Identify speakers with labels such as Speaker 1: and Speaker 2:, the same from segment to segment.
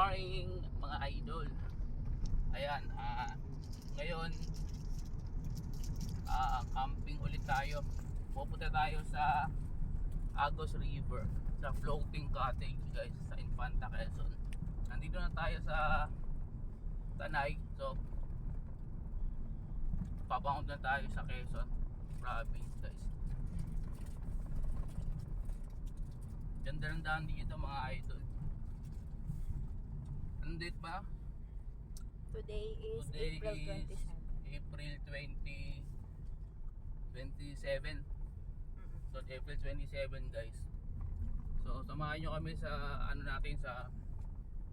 Speaker 1: morning mga idol. Ayan, ngayon camping ulit tayo. Pupunta tayo sa Agos River, sa floating cottage guys, sa Infanta, Quezon. Nandito na tayo sa Tanay. So pabangon na tayo sa Quezon province guys. Ganda ng daan dito mga idol. Anong date ba?
Speaker 2: Today is April 27.
Speaker 1: April 27. So April 27 guys. So samahan nyo kami sa ano natin, sa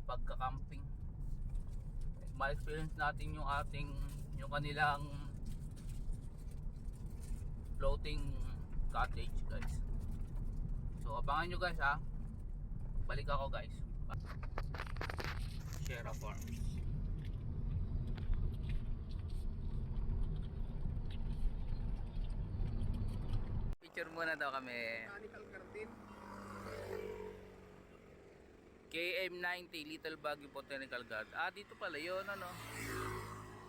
Speaker 1: pagka-camping. Ma-experience natin yung kanilang floating cottage guys. So abangan nyo guys ha. Balik ako guys. Sierra Farms. Picture muna daw kami.
Speaker 3: Botanical Garden.
Speaker 1: KM90 Little Baguio Botanical Garden. Dito pala yun, ano.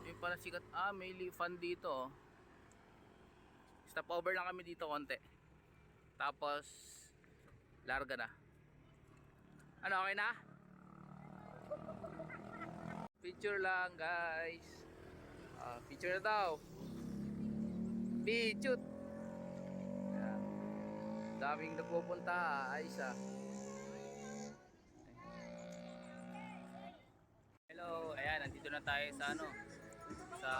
Speaker 1: Yung pala sikat. May fan dito oh. Stop over lang kami dito konti. Tapos larga na. Ano, okay na? Picture lang guys. Picture na daw. Picture. Ayan. Daming nagpupunta. Ayos ah. Hello. Ayan, nandito na tayo sa ano, sa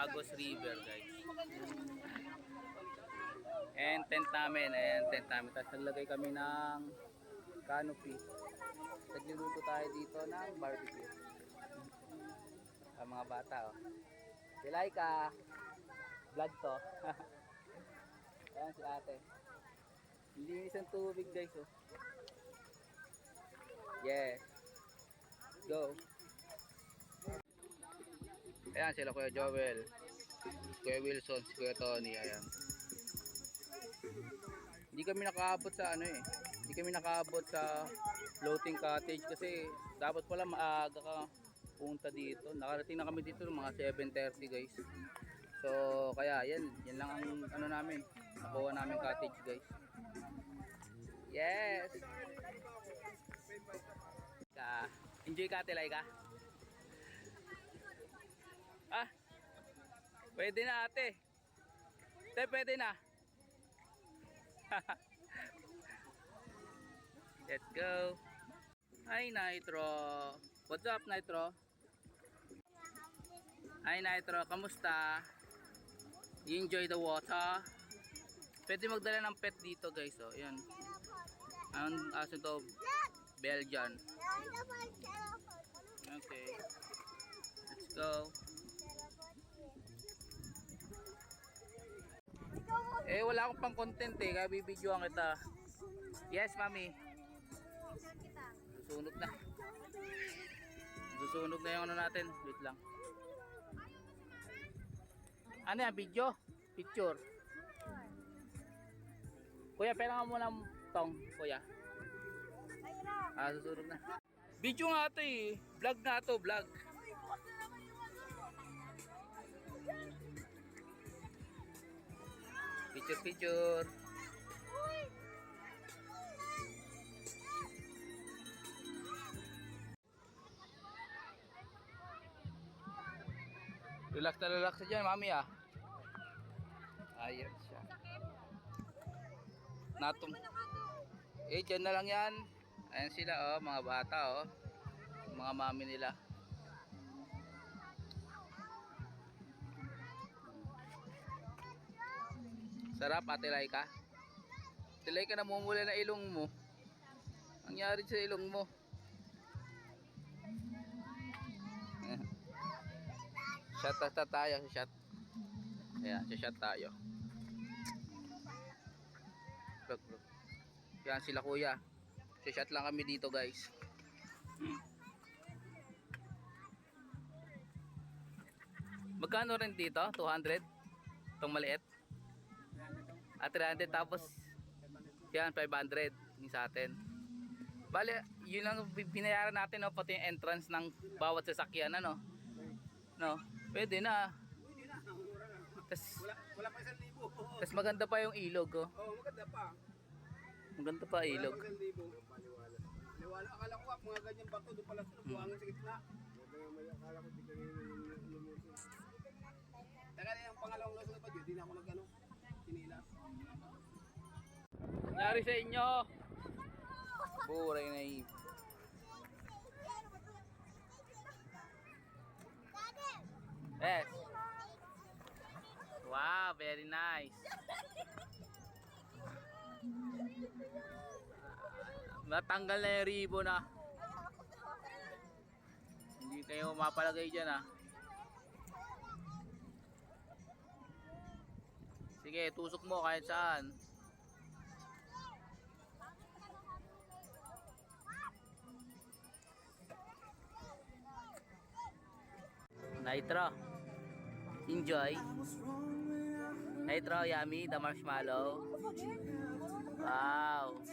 Speaker 1: Agos River guys. And tent namin. Ayan, tent namin. Tapos naglagay kami ng canopy. Nagluluto tayo dito ng barbecue. Ang mga bata oh. Si Laika, vlog to. Ayan si ate. Linis ang tubig guys oh. Yes. Go. Ayan sila Kuya Joel, Kuya Wilson, Kuya Tony. Ayan. Hindi kami nakaabot sa ano eh. Hindi kami nakaabot sa floating cottage kasi dapat pala maaga ka punta dito. Nakarating na kami dito mga 7:30 guys. So kaya yan lang ang ano namin, nakuha namin cottage guys. Yes. Enjoy ka Ate Laika. Pwede na ate. Pwede na. Let's go. Hi Nitro. What's up Nitro? Hi Nitro, kamusta? You enjoy the water? Pwede magdala ng pet dito guys oh. Yan. Ang aso to, Belgian. Okay. Let's go. Wala akong pang content eh, kaya bibidyoan kita. Yes, mami. Susunog na. Susunog na yung ano natin. Wait lang. Ano yan, video? Picture. Kuya, pera nga muna tong, kuya. Susunog na. Video nga ito eh. Vlog nga ito, vlog. Picture. Relax na dyan, mami ah. Ayan siya. Dyan na lang yan. Ayan sila oh, mga bata oh. Mga mami nila. Sarap Ate Laika. Ate Laika, namumula na ilong mo. Nangyari sa ilong mo. Shot tayo, shot. Ayan, shot tayo. Look. Yan sila kuya. Shot lang kami dito guys. Magkano rin dito? 200? Itong maliit? 300 tapos yan 500 yung sa atin. Bale, yun lang binayaran natin, no? Pati yung entrance ng bawat sasakyan, ano? No? Pwede na.
Speaker 3: Wala pa 1,000.
Speaker 1: Tas maganda pa yung ilog, oh.
Speaker 3: Oo, maganda pa.
Speaker 1: Maganda pa ilog.
Speaker 3: Wala pa 1,000. Paliwala. Akala ko mga ganyan bato doon pala sa buhangin sa gitna. Akala ko di kanina lumusin. Teka na yung pangalawang lusong na pa dito, di na ako nag-ano, sinilas.
Speaker 1: Nangyari sa inyo. Buray na Yes. Wow, very nice. Natanggal na yung ribbon na. Hindi kayo mapalagay dyan ah. Sige, tusok mo kahit saan. Nitro. Enjoy. Nitro, yummy, the marshmallow. Wow.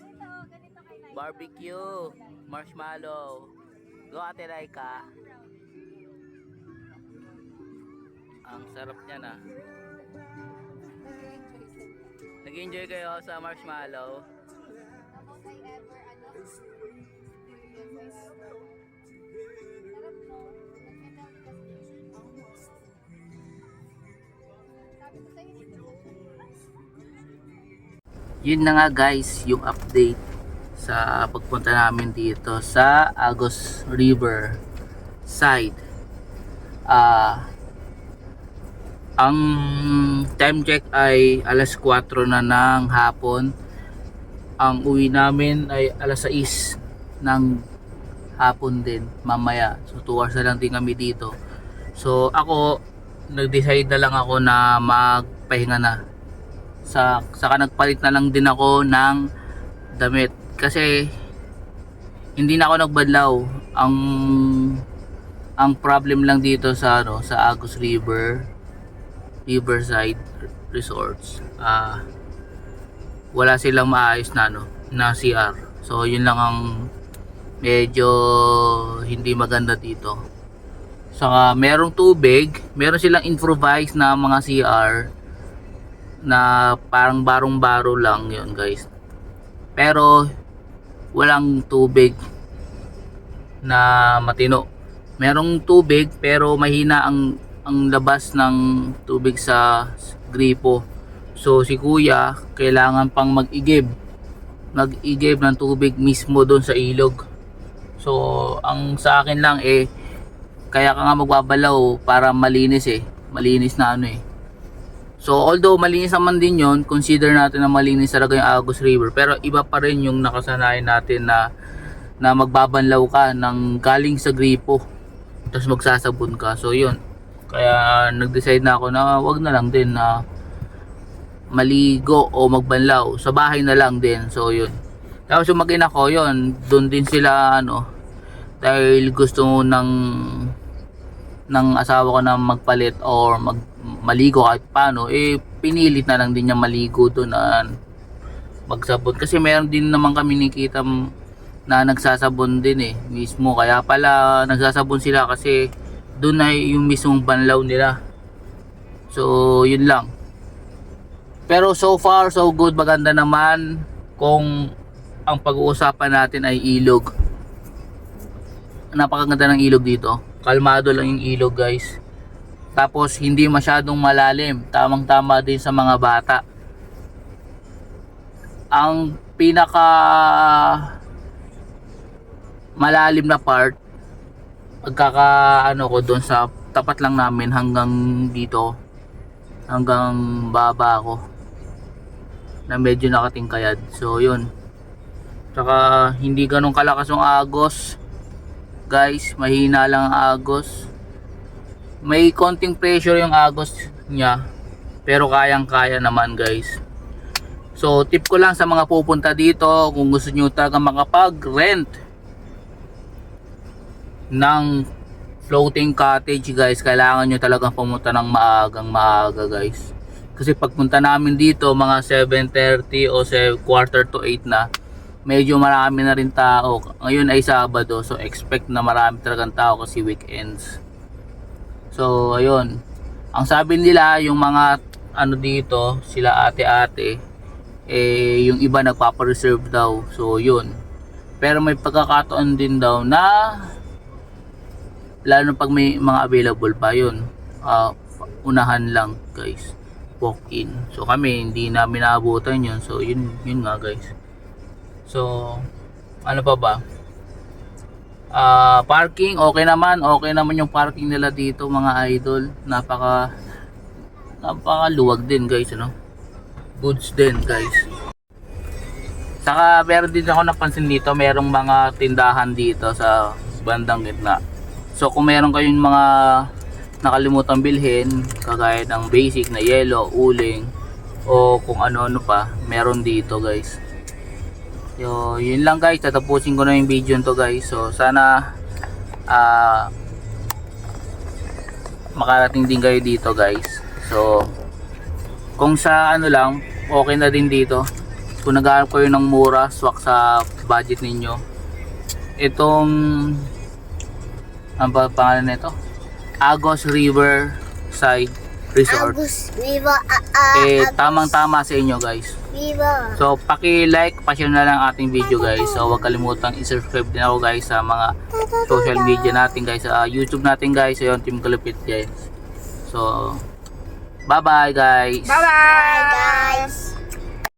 Speaker 1: Barbecue, marshmallow. Go Ate Laika. Ang sarap niya na. Nag-enjoy kayo sa marshmallow. Yun na nga guys, yung update sa pagpunta namin dito sa Agos River side. Ang time check ay alas 4 na ng hapon. Ang uwi namin ay alas 6 ng hapon din mamaya. So 2 hours na lang din kami dito. So ako, nag-decide na lang ako na magpahinga na. Saka nagpalit na lang din ako ng damit kasi hindi na ako nagbadlaw. Ang problem lang dito sa sa Agos Riverside Resorts, wala silang maayos na na CR. So yun lang ang medyo hindi maganda dito. Saka merong tubig, meron silang improvised na mga CR na parang barong-baro lang yun guys, pero walang tubig na matino. Merong tubig pero mahina ang labas ng tubig sa gripo. So si kuya kailangan pang mag-igib ng tubig mismo doon sa ilog. So ang sa akin lang kaya ka nga magbabalaw para malinis na So although malinis naman din yon, consider natin na malinis talaga yung Agos River, pero iba pa rin yung nakasanayan natin na magbabanlaw ka ng galing sa gripo tapos magsasabon ka. So yun, kaya nag-decide na ako na wag na lang din na maligo o magbanlaw, sa bahay na lang din. So yun, tapos yung mag-ina ko yun, doon din sila dahil gusto ng asawa ko na magpalit or maligo kahit paano, pinilit na lang din niya maligo doon na magsabon. Kasi meron din naman kami nakita na nagsasabon din mismo. Kaya pala nagsasabon sila kasi doon na yung mismong banlaw nila. So yun lang. Pero so far so good, maganda naman. Kung ang pag-uusapan natin ay ilog, napakaganda ng ilog dito. Kalmado lang yung ilog guys. Tapos hindi masyadong malalim, tamang-tama din sa mga bata. Ang pinaka malalim na part, ko doon sa tapat lang namin hanggang dito, hanggang baba ko, na medyo nakatingkayad. So yun, saka hindi ganun kalakas yung agos guys, mahina lang ang agos. May konting pressure yung agos niya, pero kayang kaya naman guys. So tip ko lang sa mga pupunta dito, kung gusto nyo talaga makapag-rent ng floating cottage guys, kailangan nyo talagang pumunta ng maaga guys. Kasi pagpunta namin dito mga 7:30 o 7:45 na, medyo marami na rin tao. Ngayon ay Sabado, so expect na marami talagang tao kasi weekends. So ayun, ang sabi nila yung mga ano dito, sila ate-ate, eh yung iba nagpapa-reserve daw. So yun, pero may pagkakataon din daw na lalo pag may mga available pa, yun unahan lang guys, walk in. So kami hindi namin naabutan yun, so yun nga guys. So ano pa ba, parking okay naman yung parking nila dito mga idol. Napaka luwag din guys, ano, goods din guys. Saka meron din ako napansin dito, merong mga tindahan dito sa bandang gitna. So kung meron kayong mga nakalimutan bilhin, kagaya ng basic na yelo, uling, o kung ano-ano pa, meron dito guys. So yun lang guys, tatapusin ko na yung video nito guys. So sana makarating din kayo dito guys. So kung sa ano lang, okay na din dito. Kung naghahanap kayo ng mura, swak sa budget ninyo, itong ang pangalan nito, Agos River Side Resort, tamang tama sa inyo guys. So paki-like, pa-share na lang ating video guys. So huwag kalimutang i-subscribe din ako guys sa mga social media natin guys, sa YouTube natin guys. So yun, Team Kalupit guys. So bye bye guys.
Speaker 2: Bye guys!